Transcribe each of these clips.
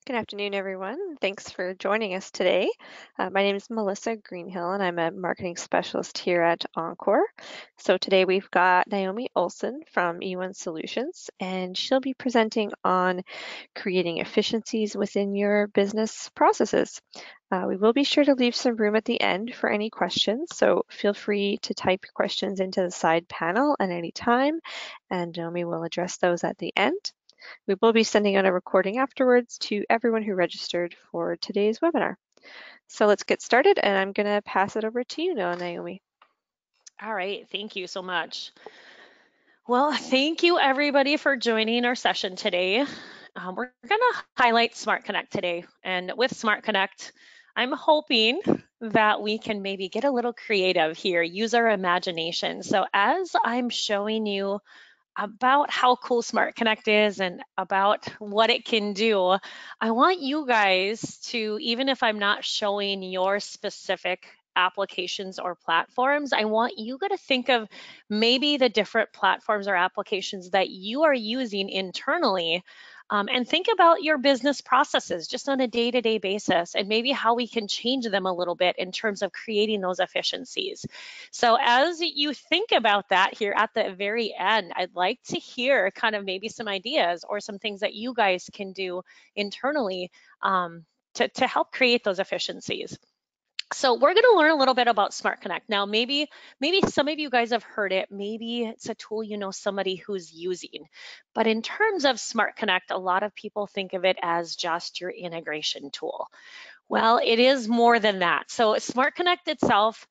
Good afternoon, everyone. Thanks for joining us today. My name is Melissa Greenhill, and I'm a marketing specialist here at Encore. So today we've got Naomi Olson from E1 Solutions, and she'll be presenting on creating efficiencies within your business processes. We will be sure to leave some room at the end for any questions, so feel free to type your questions into the side panel at any time, and Naomi will address those at the end. We will be sending out a recording afterwards to everyone who registered for today's webinar. So let's get started, and I'm going to pass it over to you now, Naomi. All right, thank you so much. Well, thank you everybody for joining our session today. We're going to highlight SmartConnect today. And with SmartConnect, I'm hoping that we can maybe get a little creative here, use our imagination. So as I'm showing you about how cool SmartConnect is and about what it can do, I want you guys to, even if I'm not showing your specific applications or platforms, I want you to think of maybe the different platforms or applications that you are using internally, and think about your business processes just on a day-to-day basis and maybe how we can change them a little bit in terms of creating those efficiencies. So as you think about that here at the very end, I'd like to hear kind of maybe some ideas or some things that you guys can do internally to help create those efficiencies. So we're going to learn a little bit about SmartConnect. Now, maybe some of you guys have heard it. Maybe it's a tool you know somebody who's using. But in terms of SmartConnect, a lot of people think of it as just your integration tool. Well, it is more than that. So SmartConnect itself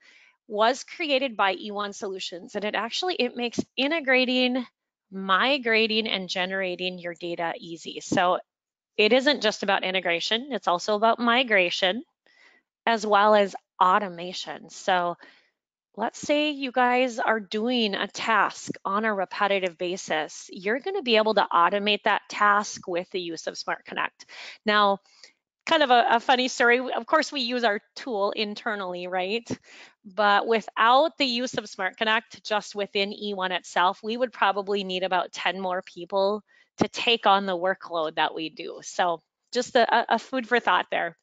was created by E1 Solutions, and it makes integrating, migrating, and generating your data easy. So it isn't just about integration, it's also about migration as well as automation. So let's say you guys are doing a task on a repetitive basis. You're going to be able to automate that task with the use of SmartConnect. Now, kind of a funny story. Of course, we use our tool internally, right? But without the use of SmartConnect, just within E1 itself, we would probably need about 10 more people to take on the workload that we do. So just a food for thought there.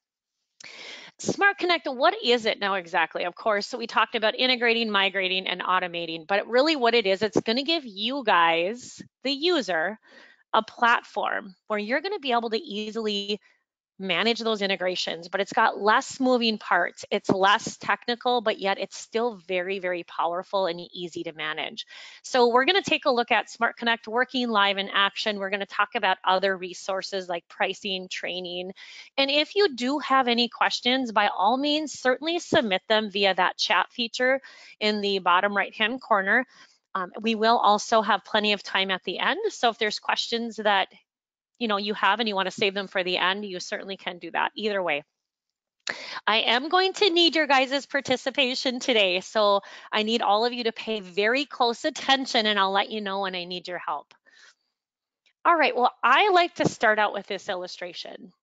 SmartConnect, what is it now exactly? Of course, so we talked about integrating, migrating, and automating, but really what it is, it's going to give you guys, the user, a platform where you're going to be able to easily manage those integrations, but it's got less moving parts. It's less technical, but yet it's still very, very powerful and easy to manage. So we're going to take a look at SmartConnect working live in action. We're going to talk about other resources like pricing, training. And if you do have any questions, by all means, certainly submit them via that chat feature in the bottom right-hand corner. We will also have plenty of time at the end. So if there's questions that you have and you want to save them for the end, you certainly can do that either way. I am going to need your guys' participation today. So I need all of you to pay very close attention and I'll let you know when I need your help. All right, well, I like to start out with this illustration.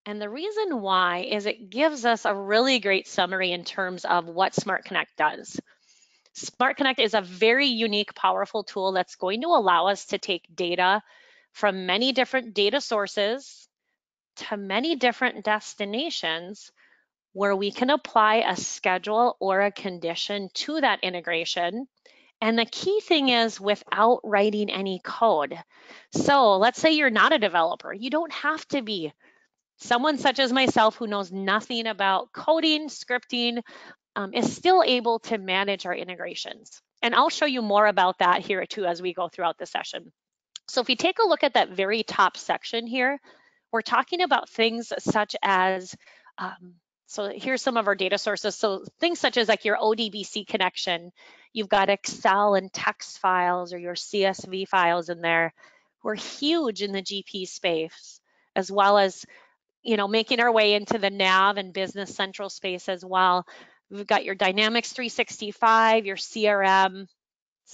And the reason why is it gives us a really great summary in terms of what SmartConnect does. SmartConnect is a very unique, powerful tool that's going to allow us to take data from many different data sources to many different destinations where we can apply a schedule or a condition to that integration. And the key thing is without writing any code. So let's say you're not a developer. You don't have to be. Someone such as myself who knows nothing about coding, scripting, is still able to manage our integrations. And I'll show you more about that here too as we go throughout the session. So if we take a look at that very top section here, we're talking about things such as, so here's some of our data sources. So things such as like your ODBC connection, you've got Excel and text files or your CSV files in there. We're huge in the GP space, as well as, making our way into the NAV and Business Central space as well. We've got your Dynamics 365, your CRM,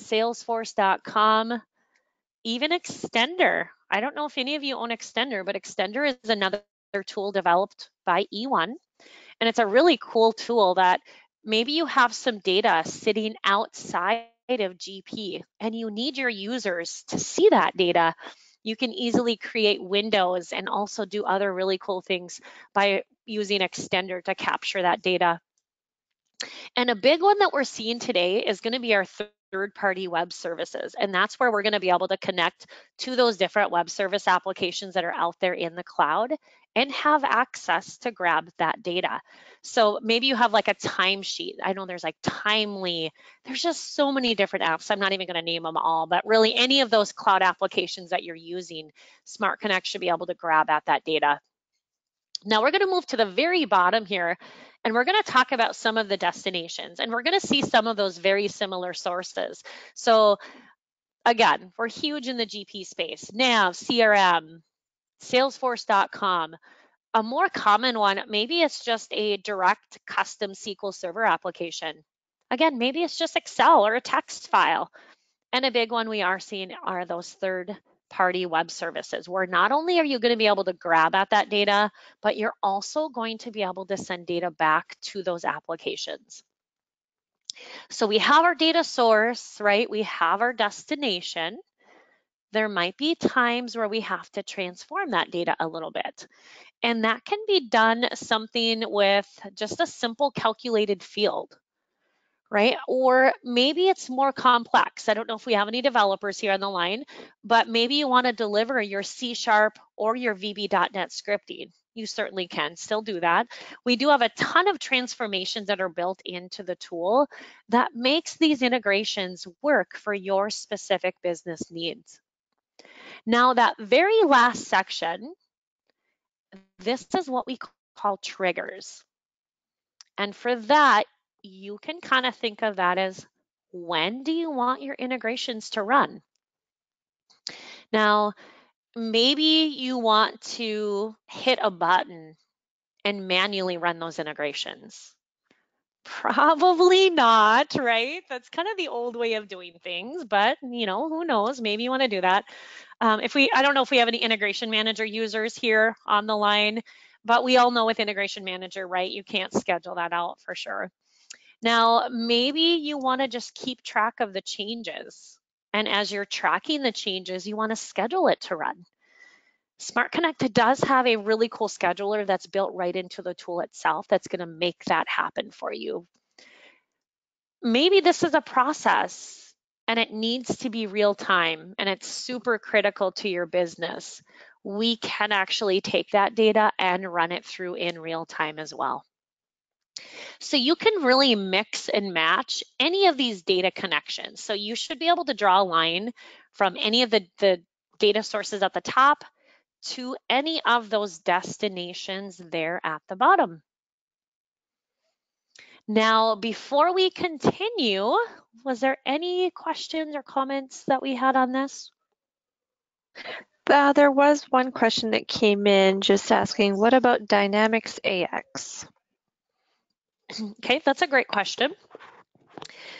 Salesforce.com, even Extender. I don't know if any of you own Extender, but Extender is another tool developed by E1. And it's a really cool tool that maybe you have some data sitting outside of GP and you need your users to see that data. You can easily create windows and also do other really cool things by using Extender to capture that data. And a big one that we're seeing today is going to be our third-party web services. And that's where we're going to be able to connect to those different web service applications that are out there in the cloud and have access to grab that data. So maybe you have like a timesheet. I know there's like Timely. There's just so many different apps. I'm not even going to name them all, but really any of those cloud applications that you're using, SmartConnect should be able to grab at that data. Now we're going to move to the very bottom here, and we're going to talk about some of the destinations, and we're going to see some of those very similar sources. So again, we're huge in the GP space. Nav, CRM, Salesforce.com. A more common one, maybe it's just a direct custom SQL Server application. Again, maybe it's just Excel or a text file. And a big one we are seeing are those third-party web services, where not only are you going to be able to grab at that data, but you're also going to be able to send data back to those applications. So we have our data source, right? We have our destination. There might be times where we have to transform that data a little bit. And that can be done something with just a simple calculated field, right? Or maybe it's more complex. I don't know if we have any developers here on the line, but maybe you want to deliver your C# or your VB.NET scripting. You certainly can still do that. We do have a ton of transformations that are built into the tool that makes these integrations work for your specific business needs. Now, that very last section, this is what we call triggers. And for that, you can kind of think of that as, when do you want your integrations to run? Now, maybe you want to hit a button and manually run those integrations. Probably not, right? That's kind of the old way of doing things, but who knows? Maybe you want to do that. I don't know if we have any integration manager users here on the line, but we all know with integration manager, right? You can't schedule that out for sure. Now, maybe you want to just keep track of the changes. And as you're tracking the changes, you want to schedule it to run. SmartConnect does have a really cool scheduler that's built right into the tool itself that's going to make that happen for you. Maybe this is a process and it needs to be real time and it's super critical to your business. We can actually take that data and run it through in real time as well. So you can really mix and match any of these data connections. So you should be able to draw a line from any of the data sources at the top to any of those destinations there at the bottom. Now, before we continue, was there any questions or comments that we had on this? There was one question that came in just asking, what about Dynamics AX? Okay, that's a great question.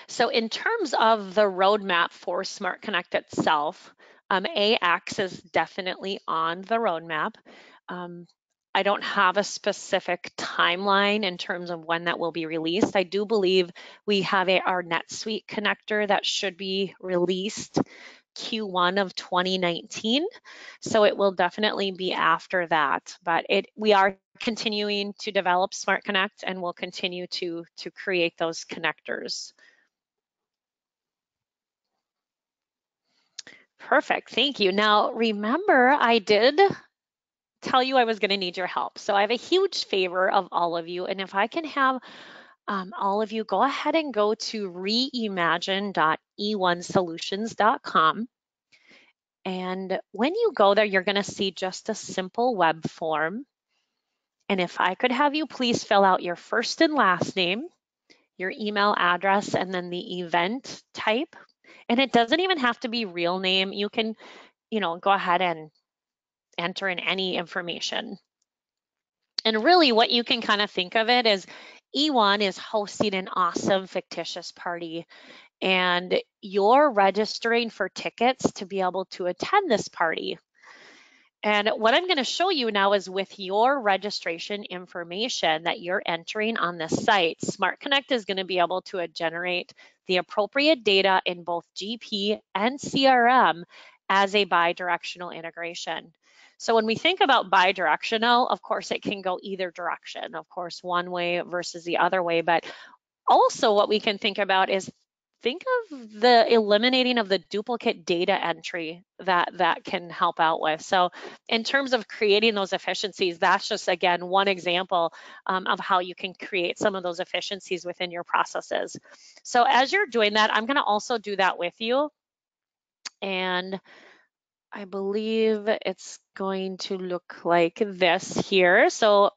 So in terms of the roadmap for SmartConnect itself, AX is definitely on the roadmap. I don't have a specific timeline in terms of when that will be released. I do believe we have our NetSuite connector that should be released Q1 of 2019. So it will definitely be after that. But we are continuing to develop SmartConnect and we'll continue to create those connectors. Perfect, thank you. Now, remember, I did tell you I was going to need your help. So I have a huge favor of all of you. And if I can have all of you go ahead and go to reimagine.e1solutions.com. And when you go there, you're going to see just a simple web form. And if I could have you please fill out your first and last name, your email address, and then the event type. And it doesn't even have to be real name. You can, go ahead and enter in any information. And really what you can kind of think of it as, E1 is hosting an awesome fictitious party and you're registering for tickets to be able to attend this party. And what I'm going to show you now is with your registration information that you're entering on this site, SmartConnect is going to be able to generate the appropriate data in both GP and CRM as a bi-directional integration. So when we think about bi-directional, of course, it can go either direction, of course, one way versus the other way. But also what we can think about is think of the eliminating of the duplicate data entry that can help out with. So in terms of creating those efficiencies, that's just, again, one example of how you can create some of those efficiencies within your processes. So as you're doing that, I'm going to also do that with you. And I believe it's going to look like this here. So,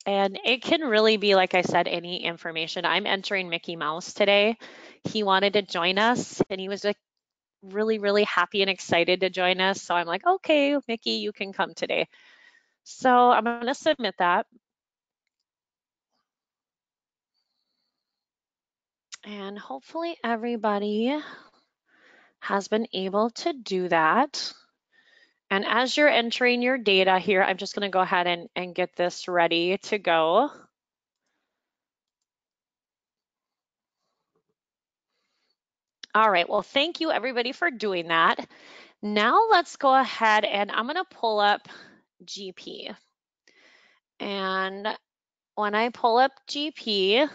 and it can really be, like I said, any information. I'm entering Mickey Mouse today. He wanted to join us and he was like really, really happy and excited to join us. So I'm like, okay, Mickey, you can come today. So I'm going to submit that. And hopefully everybody has been able to do that. And as you're entering your data here, I'm just going to go ahead and get this ready to go. All right, well, thank you everybody for doing that. Now let's go ahead and I'm going to pull up GP. And when I pull up GP,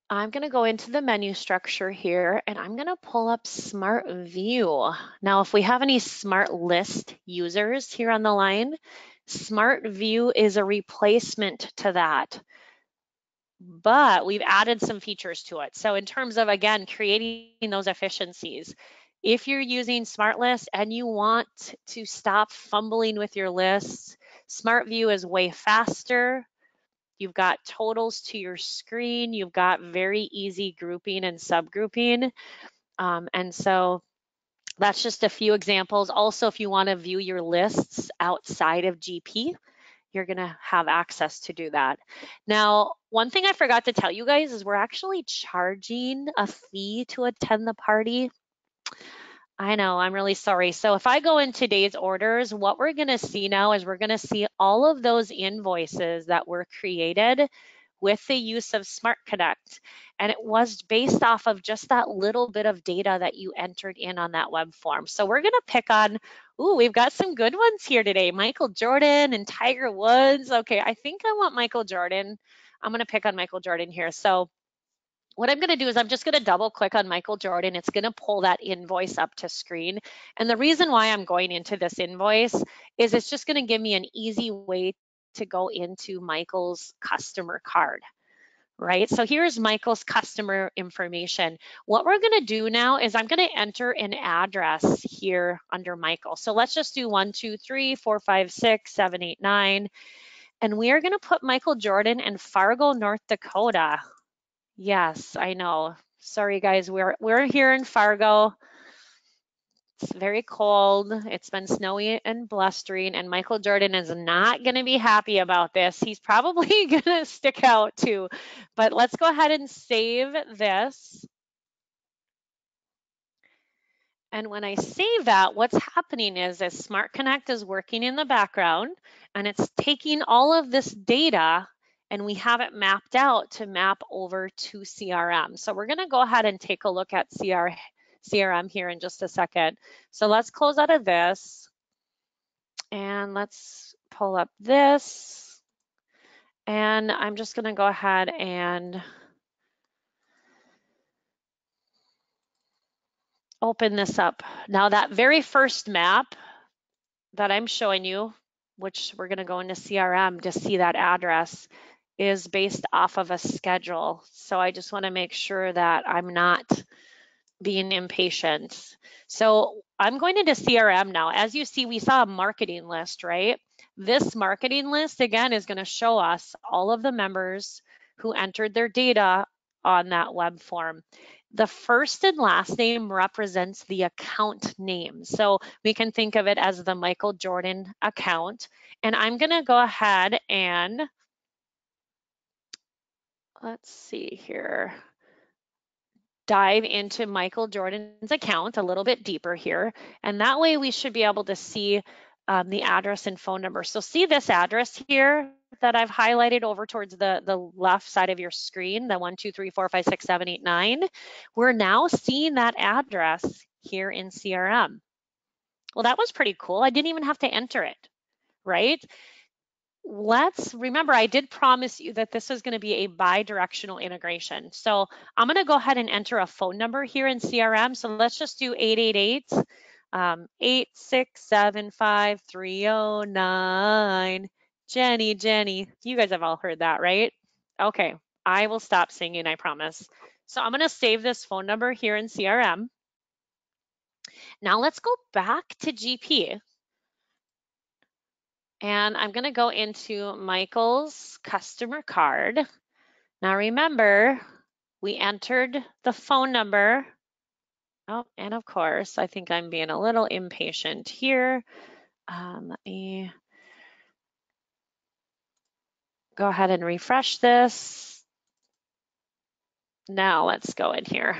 I'm going to go into the menu structure here and I'm going to pull up Smart View. Now, if we have any Smart List users here on the line, Smart View is a replacement to that, but we've added some features to it. So in terms of, again, creating those efficiencies, if you're using Smart List and you want to stop fumbling with your lists, Smart View is way faster. You've got totals to your screen. You've got very easy grouping and subgrouping. And so that's just a few examples. Also, if you want to view your lists outside of GP, you're going to have access to do that. Now, one thing I forgot to tell you guys is we're actually charging a fee to attend the party. I know, I'm really sorry. So if I go in today's orders, what we're going to see now is we're going to see all of those invoices that were created with the use of SmartConnect. And it was based off of just that little bit of data that you entered in on that web form. So we're going to pick on, ooh, we've got some good ones here today. Michael Jordan and Tiger Woods. Okay, I think I want Michael Jordan. I'm going to pick on Michael Jordan here. So what I'm going to do is I'm just going to double click on Michael Jordan. It's going to pull that invoice up to screen. And the reason why I'm going into this invoice is it's just going to give me an easy way to go into Michael's customer card, right? So here's Michael's customer information. What we're going to do now is I'm going to enter an address here under Michael. So let's just do 1, 2, 3, 4, 5, 6, 7, 8, 9. And we are going to put Michael Jordan in Fargo, North Dakota. Yes, I know. Sorry, guys. We're here in Fargo. It's very cold. It's been snowy and blustering, and Michael Jordan is not going to be happy about this. He's probably going to stick out too. But let's go ahead and save this. And when I save that, what's happening is SmartConnect is working in the background, and it's taking all of this data and we have it mapped out to map over to CRM. So we're going to go ahead and take a look at CRM here in just a second. So let's close out of this and let's pull up this. And I'm just going to go ahead and open this up. Now that very first map that I'm showing you, which we're going to go into CRM to see that address, is based off of a schedule. So I just want to make sure that I'm not being impatient. So I'm going into CRM now. As you see, we saw a marketing list, right? This marketing list, again, is going to show us all of the members who entered their data on that web form. The first and last name represents the account name. So we can think of it as the Michael Jordan account. And I'm going to go ahead and let's see here, dive into Michael Jordan's account a little bit deeper here. And that way we should be able to see the address and phone number. So see this address here, that I've highlighted over towards the left side of your screen, the 1, 2, 3, 4, 5, 6, 7, 8, 9, we're now seeing that address here in CRM. Well, that was pretty cool. I didn't even have to enter it, right? Let's remember, I did promise you that this was going to be a bi-directional integration. So I'm going to go ahead and enter a phone number here in CRM. So let's just do 888 8675309. Jenny, you guys have all heard that, right? Okay, I will stop singing, I promise. So I'm going to save this phone number here in CRM. Now let's go back to GP. And I'm going to go into Michael's customer card. Now remember, we entered the phone number. Oh, and of course, I think I'm being a little impatient here. Let me go ahead and refresh this. Now let's go in here.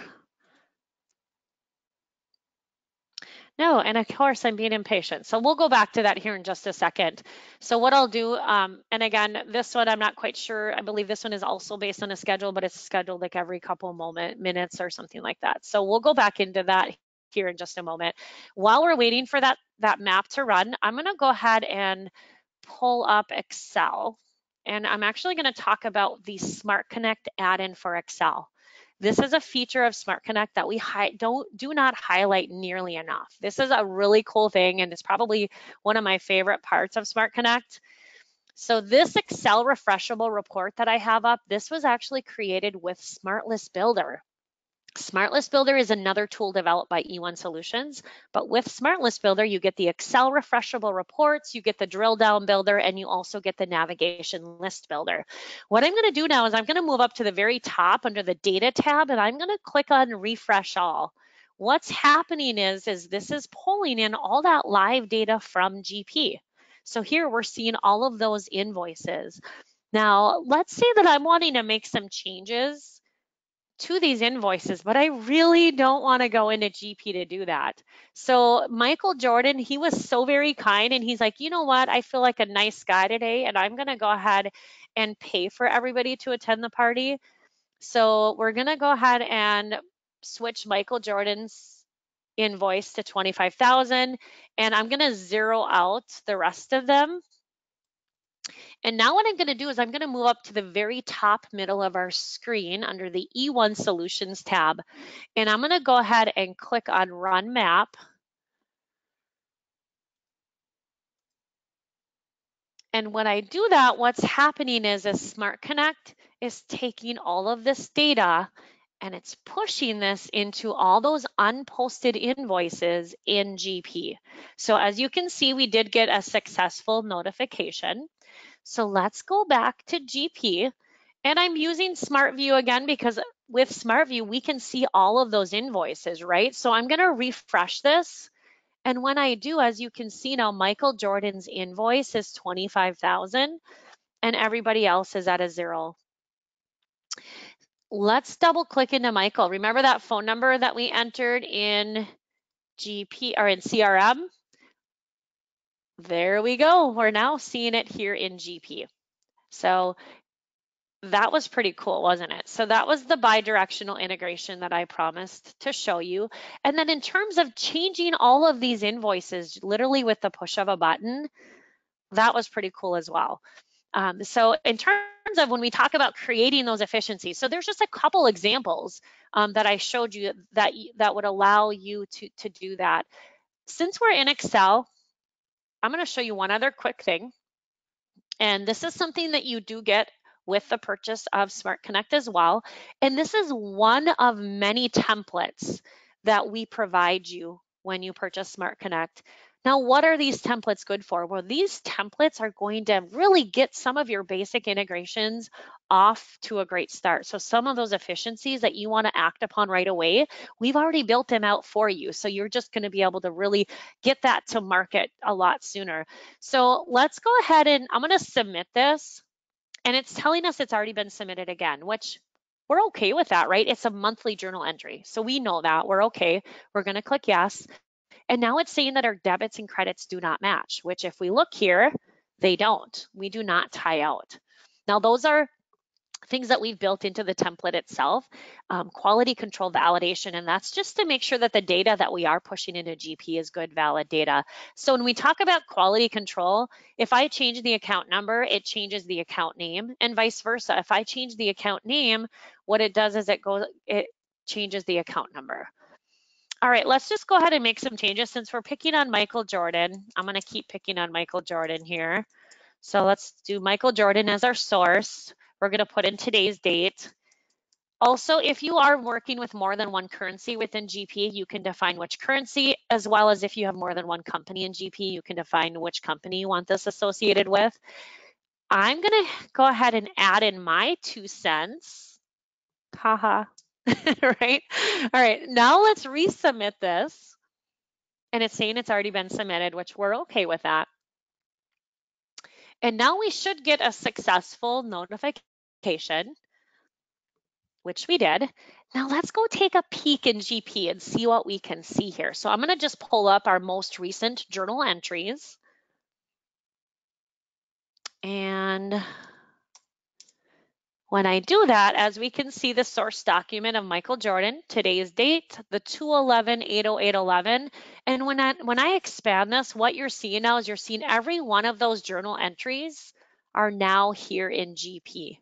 No, and of course I'm being impatient. So we'll go back to that here in just a second. So what I'll do, and again, this one I'm not quite sure. I believe this one is also based on a schedule, but it's scheduled like every couple minutes or something like that. So we'll go back into that here in just a moment. While we're waiting for that map to run, I'm gonna go ahead and pull up Excel. And I'm actually gonna talk about the SmartConnect add-in for Excel. This is a feature of SmartConnect that we do not highlight nearly enough. This is a really cool thing, and it's probably one of my favorite parts of SmartConnect. So this Excel refreshable report that I have up, this was actually created with SmartList Builder. SmartList Builder is another tool developed by E1 Solutions, but with SmartList Builder, you get the Excel refreshable reports, you get the drill down builder, and you also get the navigation list builder. What I'm gonna do now is I'm gonna move up to the very top under the data tab, and I'm gonna click on refresh all. What's happening is this is pulling in all that live data from GP. So here we're seeing all of those invoices. Now, let's say that I'm wanting to make some changes to these invoices, but I really don't want to go into GP to do that. So Michael Jordan, he was so very kind, and he's like, you know what? I feel like a nice guy today, and I'm going to go ahead and pay for everybody to attend the party. So we're going to go ahead and switch Michael Jordan's invoice to 25,000, and I'm going to zero out the rest of them. And now what I'm going to do is I'm going to move up to the very top middle of our screen under the E1 Solutions tab. And I'm going to go ahead and click on Run Map. And when I do that, what's happening is SmartConnect is taking all of this data and it's pushing this into all those unposted invoices in GP. So as you can see, we did get a successful notification. So let's go back to GP, and I'm using SmartView again because with SmartView, we can see all of those invoices, right? So I'm gonna refresh this. And when I do, as you can see now, Michael Jordan's invoice is 25,000 and everybody else is at a 0. Let's double click into Michael. Remember that phone number that we entered in GP or in CRM? There we go. We're now seeing it here in GP. So that was pretty cool, wasn't it? So that was the bi-directional integration that I promised to show you. And then in terms of changing all of these invoices, literally with the push of a button, that was pretty cool as well. So in terms of when we talk about creating those efficiencies, so there's just a couple examples that I showed you that would allow you to do that. Since we're in Excel, I'm going to show you one other quick thing. And this is something that you do get with the purchase of SmartConnect as well. And this is one of many templates that we provide you when you purchase SmartConnect. Now, what are these templates good for? Well, these templates are going to really get some of your basic integrations off to a great start. So some of those efficiencies that you want to act upon right away, we've already built them out for you. So you're just going to be able to really get that to market a lot sooner. So let's go ahead and I'm going to submit this. And it's telling us it's already been submitted again, which we're okay with that, right? It's a monthly journal entry. So we know that we're okay. We're going to click yes. And now it's saying that our debits and credits do not match, which if we look here, They don't. We do not tie out. Now, those are things that we've built into the template itself, quality control validation, and that's just to make sure that the data that we are pushing into GP is good, valid data. So when we talk about quality control, if I change the account number, it changes the account name, and vice versa. If I change the account name, what it does is it changes the account number. All right, let's just go ahead and make some changes. Since we're picking on Michael Jordan, I'm going to keep picking on Michael Jordan here. So let's do Michael Jordan as our source. We're going to put in today's date. Also, if you are working with more than one currency within GP, you can define which currency, as well as if you have more than one company in GP, you can define which company you want this associated with. I'm going to go ahead and add in my 2 cents. Haha. Right? All right, now let's resubmit this. And it's saying it's already been submitted, which we're okay with that. And now we should get a successful notification, which we did. Now let's go take a peek in GP and see what we can see here. So I'm going to just pull up our most recent journal entries. And when I do that, as we can see the source document of Michael Jordan, today's date, the 2/11/808/11. And when I expand this, what you're seeing now is you're seeing every one of those journal entries are now here in GP.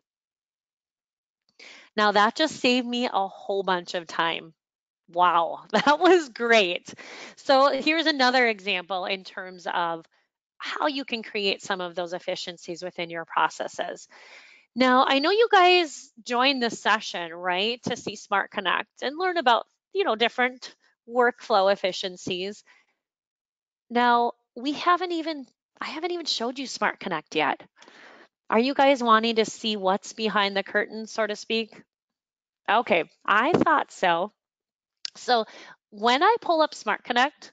Now that just saved me a whole bunch of time. Wow, that was great. So here's another example in terms of how you can create some of those efficiencies within your processes. Now, I know you guys joined this session, right, to see SmartConnect and learn about, different workflow efficiencies. Now, I haven't even showed you SmartConnect yet. Are you guys wanting to see what's behind the curtain, so to speak? Okay, I thought so. So when I pull up SmartConnect,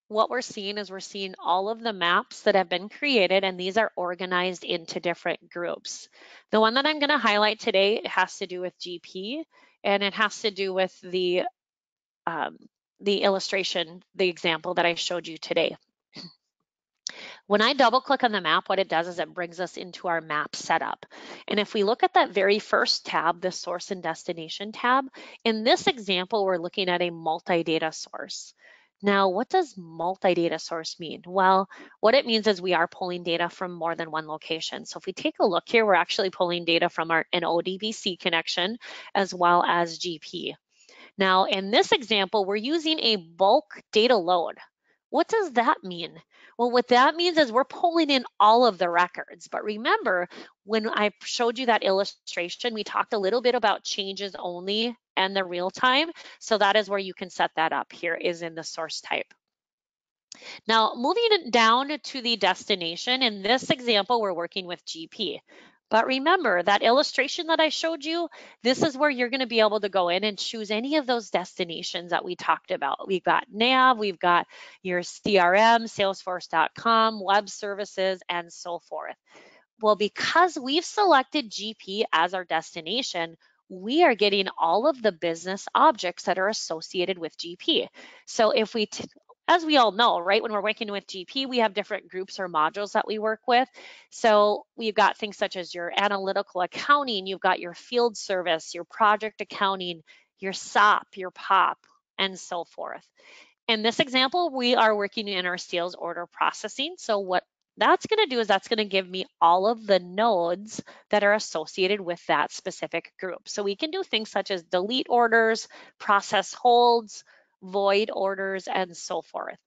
what we're seeing is we're seeing all of the maps that have been created, and these are organized into different groups. The one that I'm going to highlight today has to do with GP, and it has to do with the illustration, the example that I showed you today. When I double click on the map, what it does is it brings us into our map setup. And if we look at that very first tab, the source and destination tab, in this example, we're looking at a multi-data source. Now, what does multi-data source mean? Well, what it means is we are pulling data from more than one location. So if we take a look here, we're actually pulling data from an ODBC connection as well as GP. Now, in this example, we're using a bulk data load. What does that mean? Well, what that means is we're pulling in all of the records. But remember, when I showed you that illustration, we talked a little bit about changes only and the real time. So that is where you can set that up. Here is in the source type. Now, moving down to the destination, in this example, we're working with GP. But remember that illustration that I showed you, this is where you're going to be able to go in and choose any of those destinations that we talked about. We've got nav, we've got your CRM, salesforce.com, web services, and so forth. Well, because we've selected GP as our destination, we are getting all of the business objects that are associated with GP. So if we as we all know, right, when we're working with GP, we have different groups or modules that we work with. So we've got things such as your analytical accounting, you've got your field service, your project accounting, your SOP, your POP, and so forth. In this example, we are working in our sales order processing. So what that's going to do is that's going to give me all of the nodes that are associated with that specific group. So we can do things such as delete orders, process holds, void orders, and so forth.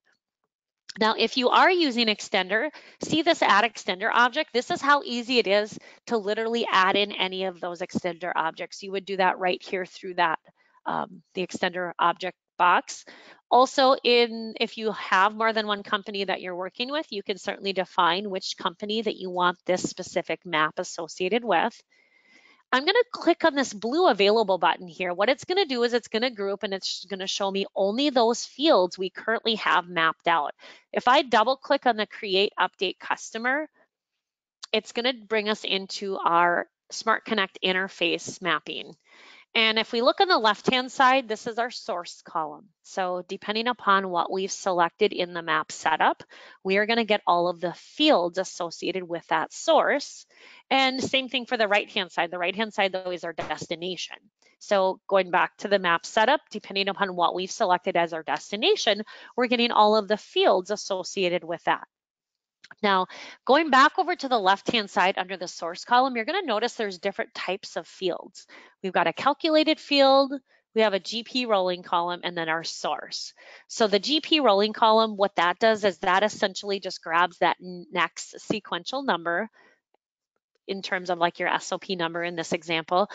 Now, if you are using Extender, see this add extender object? This is how easy it is to literally add in any of those extender objects. You would do that right here through that, the extender object box. Also, if you have more than one company that you're working with, you can certainly define which company that you want this specific map associated with. I'm going to click on this blue available button here. What it's going to do is it's going to group and it's going to show me only those fields we currently have mapped out. If I double click on the create update customer, it's going to bring us into our SmartConnect interface mapping. And if we look on the left-hand side, this is our source column. So depending upon what we've selected in the map setup, we are going to get all of the fields associated with that source. And same thing for the right-hand side. The right-hand side, though, is our destination. So going back to the map setup, depending upon what we've selected as our destination, we're getting all of the fields associated with that. Now, going back over to the left-hand side under the source column, you're going to notice there's different types of fields. We've got a calculated field, we have a GP rolling column, and then our source. So the GP rolling column, what that does is that essentially just grabs that next sequential number in terms of like your SOP number in this example.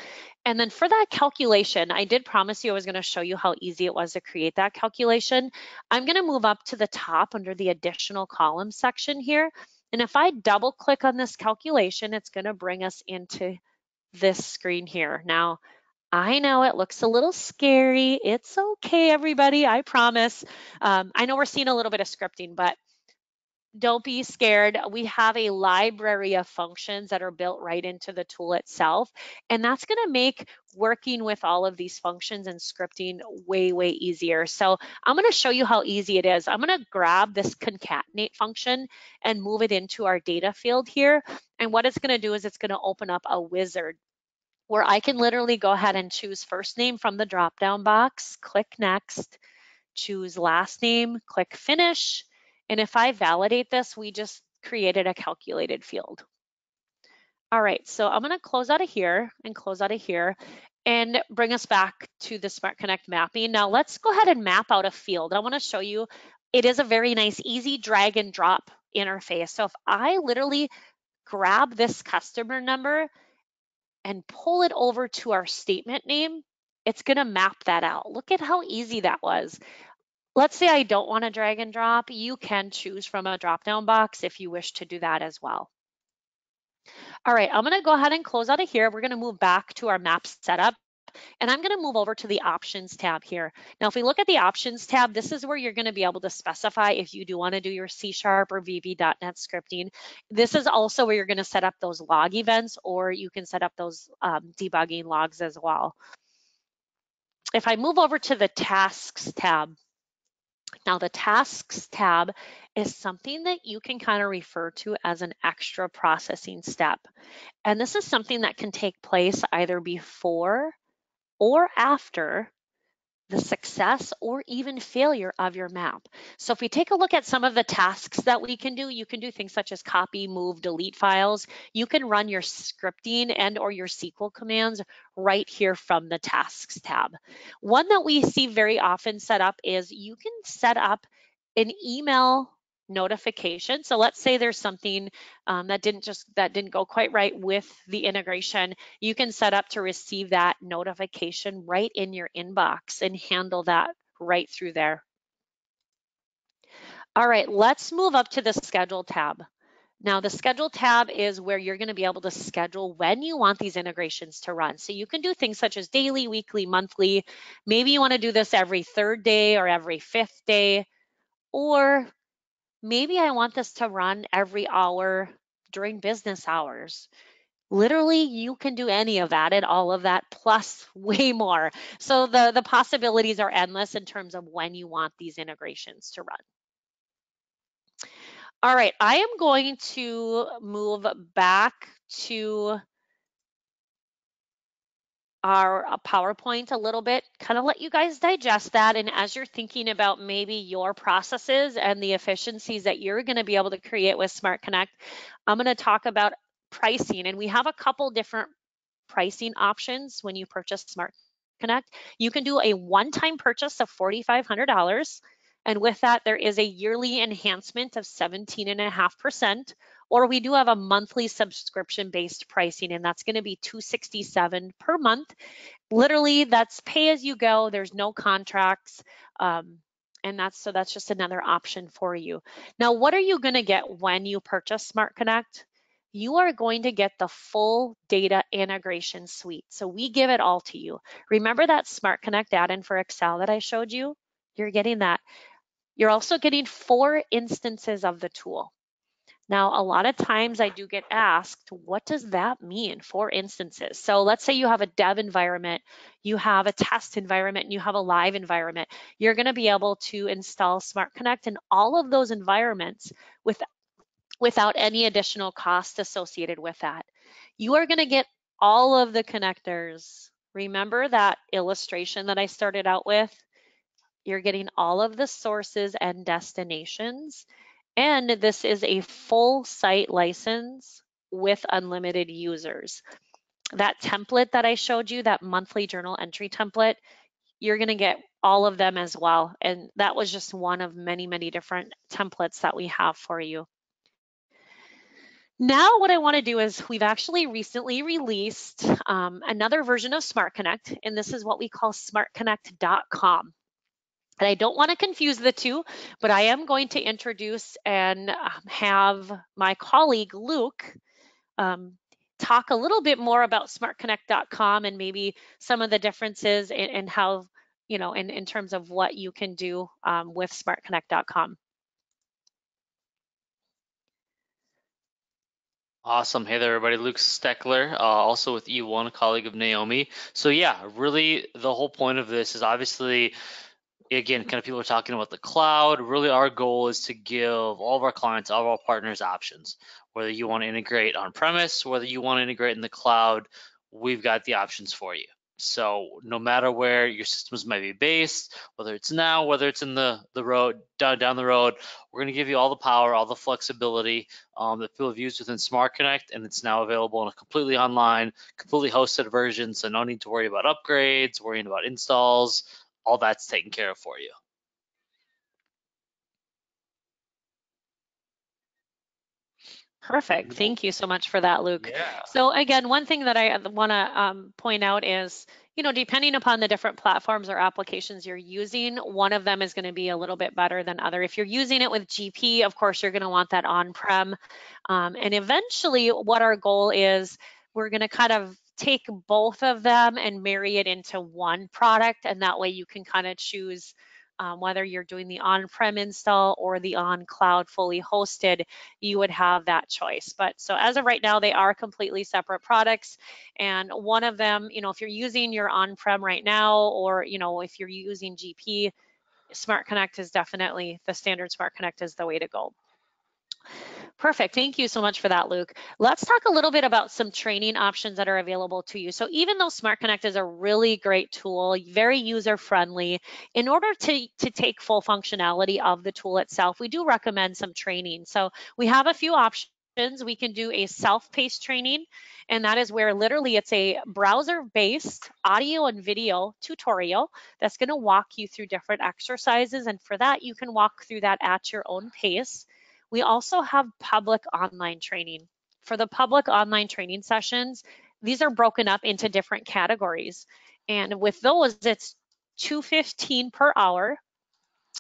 And then for that calculation, I did promise you I was going to show you how easy it was to create that calculation. I'm going to move up to the top under the additional column section here. And if I double click on this calculation, it's going to bring us into this screen here. Now, I know it looks a little scary. It's okay, everybody, I promise. I know we're seeing a little bit of scripting, but don't be scared. We have a library of functions that are built right into the tool itself. And that's going to make working with all of these functions and scripting way, way easier. So I'm going to show you how easy it is. I'm going to grab this concatenate function and move it into our data field here. And what it's going to do is it's going to open up a wizard where I can literally go ahead and choose first name from the drop-down box, click next, choose last name, click finish. And if I validate this, we just created a calculated field. All right, so I'm going to close out of here and close out of here and bring us back to the SmartConnect mapping. Now let's go ahead and map out a field. I want to show you, it is a very nice, easy drag and drop interface. So if I literally grab this customer number and pull it over to our statement name, it's going to map that out. Look at how easy that was. Let's say I don't want to drag and drop. You can choose from a drop-down box if you wish to do that as well. All right, I'm going to go ahead and close out of here. We're going to move back to our map setup. And I'm going to move over to the options tab here. Now, if we look at the options tab, this is where you're going to be able to specify if you do want to do your C# or VB.NET scripting. This is also where you're going to set up those log events, or you can set up those debugging logs as well. If I move over to the tasks tab, now the tasks tab is something that you can kind of refer to as an extra processing step. And this is something that can take place either before or after the success or even failure of your map. So if we take a look at some of the tasks that we can do, you can do things such as copy, move, delete files. You can run your scripting and or your SQL commands right here from the tasks tab. One that we see very often set up is you can set up an email notification. So let's say there's something that didn't go quite right with the integration. You can set up to receive that notification right in your inbox and handle that right through there. All right, let's move up to the schedule tab. Now the schedule tab is where you're going to be able to schedule when you want these integrations to run. So you can do things such as daily, weekly, monthly. Maybe you want to do this every third day or every fifth day, or maybe I want this to run every hour during business hours. Literally, you can do any of that and all of that plus way more. So the possibilities are endless in terms of when you want these integrations to run. All right, I am going to move back to our PowerPoint a little bit, kind of let you guys digest that. And as you're thinking about maybe your processes and the efficiencies that you're going to be able to create with SmartConnect, I'm going to talk about pricing. And we have a couple different pricing options when you purchase SmartConnect. You can do a one-time purchase of $4,500. And with that, there is a yearly enhancement of 17.5%. Or we do have a monthly subscription-based pricing, and that's going to be $267 per month. Literally, that's pay as you go. There's no contracts, and that's just another option for you. Now, what are you going to get when you purchase SmartConnect? You are going to get the full data integration suite. So we give it all to you. Remember that SmartConnect add-in for Excel that I showed you? You're getting that. You're also getting 4 instances of the tool. Now, a lot of times I do get asked, what does that mean for instances? So let's say you have a dev environment, you have a test environment, and you have a live environment. You're going to be able to install SmartConnect in all of those environments without any additional cost associated with that. You are going to get all of the connectors. Remember that illustration that I started out with? You're getting all of the sources and destinations. And this is a full site license with unlimited users. That template that I showed you, that monthly journal entry template, you're going to get all of them as well. And that was just one of many, many different templates that we have for you. Now what I want to do is we've actually recently released another version of SmartConnect, and this is what we call SmartConnect.com. And I don't want to confuse the two, but I am going to introduce and have my colleague Luke talk a little bit more about SmartConnect.com and maybe some of the differences and how, in terms of what you can do with SmartConnect.com. Awesome. Hey there, everybody. Luke Steckler, also with E1, a colleague of Naomi. So yeah, really the whole point of this is obviously, again, kind of people are talking about the cloud. Really our goal is to give all of our clients, all of our partners options. Whether you want to integrate on-premise, whether you want to integrate in the cloud, we've got the options for you. So no matter where your systems might be based, whether it's now, whether it's in the road, down the road, we're going to give you all the power, all the flexibility that people have used within SmartConnect, and it's now available in a completely online, completely hosted version, so no need to worry about upgrades, worrying about installs, all that's taken care of for you. Perfect. Thank you so much for that, Luke. Yeah. So again, one thing that I want to point out is, depending upon the different platforms or applications you're using, one of them is going to be a little bit better than other. If you're using it with GP, of course, you're going to want that on-prem. And eventually what our goal is, we're going to kind of take both of them and marry it into one product. And that way you can kind of choose whether you're doing the on-prem install or the on-cloud fully hosted, you would have that choice. But so as of right now, they are completely separate products. And one of them, if you're using your on-prem right now, or, if you're using GP, SmartConnect is definitely, the standard SmartConnect is the way to go. Perfect. Thank you so much for that, Luke. Let's talk a little bit about some training options that are available to you. So even though SmartConnect is a really great tool, very user-friendly, in order to take full functionality of the tool itself, we do recommend some training. So we have a few options. We can do a self-paced training, and that is where literally it's a browser-based audio and video tutorial that's going to walk you through different exercises. And for that, you can walk through that at your own pace. We also have public online training. For the public online training sessions, these are broken up into different categories. And with those, it's $215 per hour.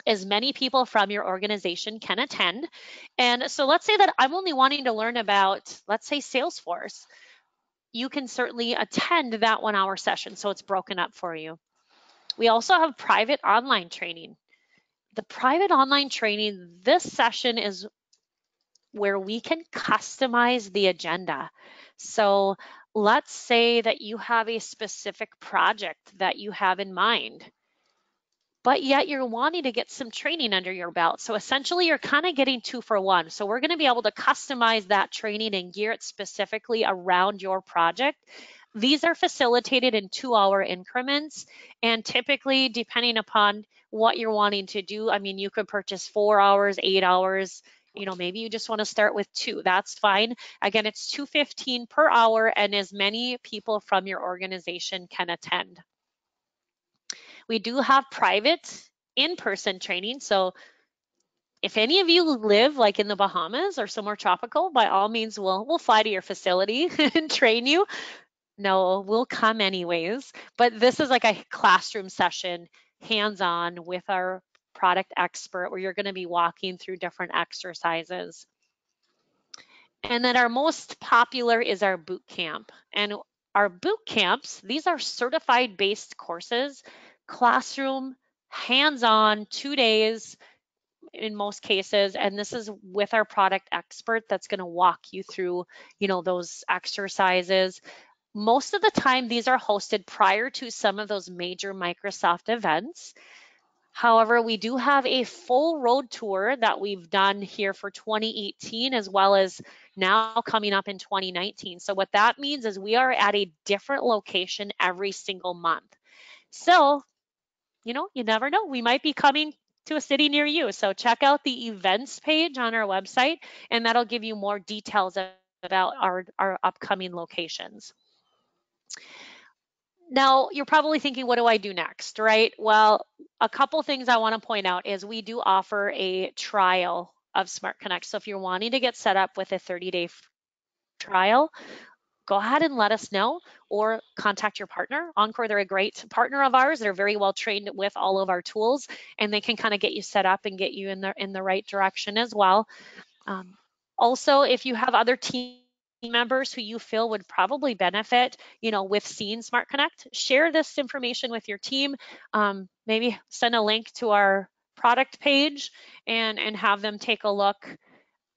As many people from your organization can attend. And so let's say that I'm only wanting to learn about, let's say, Salesforce. You can certainly attend that 1 hour session. So it's broken up for you. We also have private online training. The private online training, this session is where we can customize the agenda. So let's say that you have a specific project that you have in mind, but yet you're wanting to get some training under your belt. So essentially you're kind of getting 2 for 1. So we're going to be able to customize that training and gear it specifically around your project. These are facilitated in 2-hour increments, and typically depending upon what you're wanting to do, I mean, you could purchase 4 hours, 8 hours, maybe you just want to start with 2. That's fine. Again, it's $215 per hour, and as many people from your organization can attend. We do have private in-person training. So if any of you live like in the Bahamas or somewhere tropical, by all means, we'll fly to your facility and train you. No, we'll come anyways. But this is like a classroom session, hands-on with our product expert, where you're going to be walking through different exercises. And then our most popular is our boot camp. And our boot camps, these are certified based courses, classroom, hands-on, 2 days. in most cases, and this is with our product expert that's going to walk you through, those exercises. Most of the time, these are hosted prior to some of those major Microsoft events. However, we do have a full road tour that we've done here for 2018, as well as now coming up in 2019. So what that means is we are at a different location every single month. So, you never know. We might be coming to a city near you. So check out the events page on our website, and that'll give you more details about our upcoming locations. Now, you're probably thinking, what do I do next, right? Well, a couple things I want to point out is we do offer a trial of SmartConnect. So if you're wanting to get set up with a 30-day trial, go ahead and let us know, or contact your partner. Encore, they're a great partner of ours. They're very well trained with all of our tools, and they can kind of get you set up and get you in the right direction as well. Also, if you have other team members who you feel would probably benefit, with seeing SmartConnect, share this information with your team. Maybe send a link to our product page and have them take a look.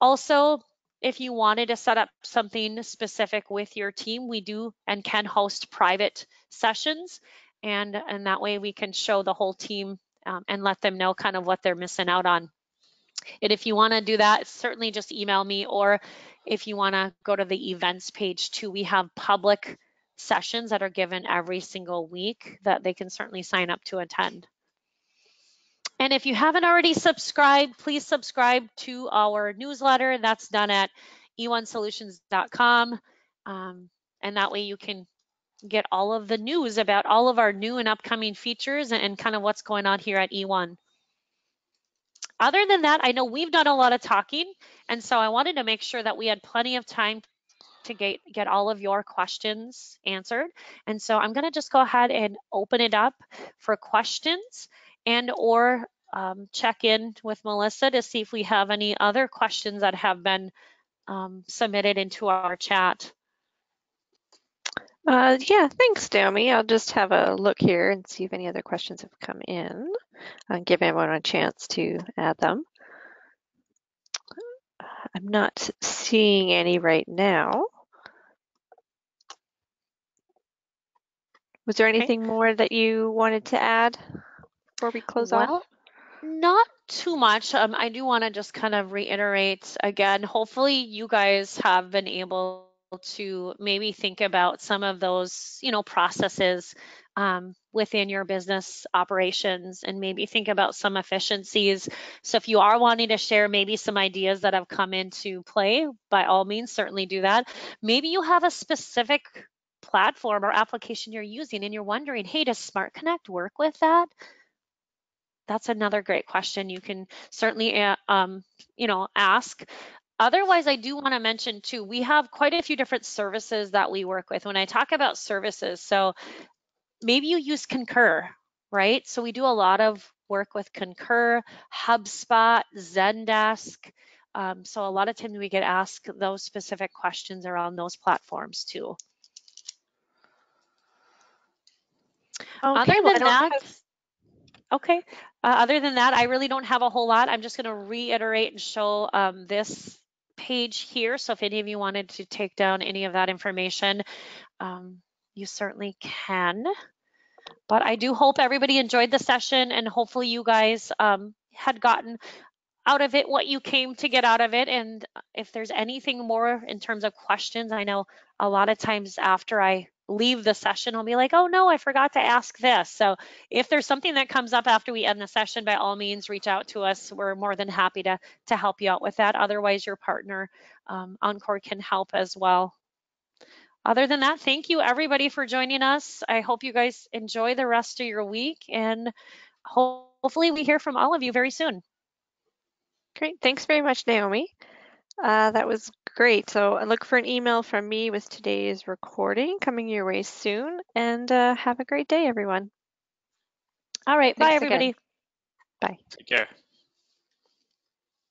Also, if you wanted to set up something specific with your team, we do and can host private sessions, and that way we can show the whole team and let them know kind of what they're missing out on. And if you want to do that, certainly just email me, or if you want to go to the events page too, we have public sessions that are given every single week that they can certainly sign up to attend. And if you haven't already subscribed, please subscribe to our newsletter. That's done at e1solutions.com. And that way you can get all of the news about all of our new and upcoming features and kind of what's going on here at E1. Other than that, I know we've done a lot of talking, and so I wanted to make sure that we had plenty of time to get all of your questions answered. And so I'm going to just go ahead and open it up for questions, and or check in with Melissa to see if we have any other questions that have been submitted into our chat. Yeah, thanks, Naomi. I'll just have a look here and see if any other questions have come in and give everyone a chance to add them. I'm not seeing any right now. Was there anything more that you wanted to add before we close off? Not too much. I do want to just kind of reiterate again, hopefully you guys have been able to maybe think about some of those, processes within your business operations, and maybe think about some efficiencies. So if you are wanting to share maybe some ideas that have come into play, by all means, certainly do that. Maybe you have a specific platform or application you're using and you're wondering, hey, does SmartConnect work with that? That's another great question you can certainly, ask. Otherwise, I do want to mention too, we have quite a few different services that we work with. When I talk about services, so maybe you use Concur, right? So we do a lot of work with Concur, HubSpot, Zendesk. So a lot of times we get asked those specific questions around those platforms too. Okay, Other than that, I really don't have a whole lot. I'm just going to reiterate and show this page here. So if any of you wanted to take down any of that information, you certainly can. But I do hope everybody enjoyed the session, and hopefully you guys had gotten out of it what you came to get out of it. And if there's anything more in terms of questions, I know a lot of times after I leave the session, I'll be like, oh no, I forgot to ask this. So if there's something that comes up after we end the session, by all means, reach out to us. We're more than happy to help you out with that. Otherwise, your partner, Encore, can help as well. Other than that, thank you everybody for joining us. I hope you guys enjoy the rest of your week, and hopefully we hear from all of you very soon. Great. Thanks very much, Naomi. That was great. So I look for an email from me with today's recording coming your way soon. And have a great day, everyone. All right. Thanks bye, everybody. Again. Bye. Take care.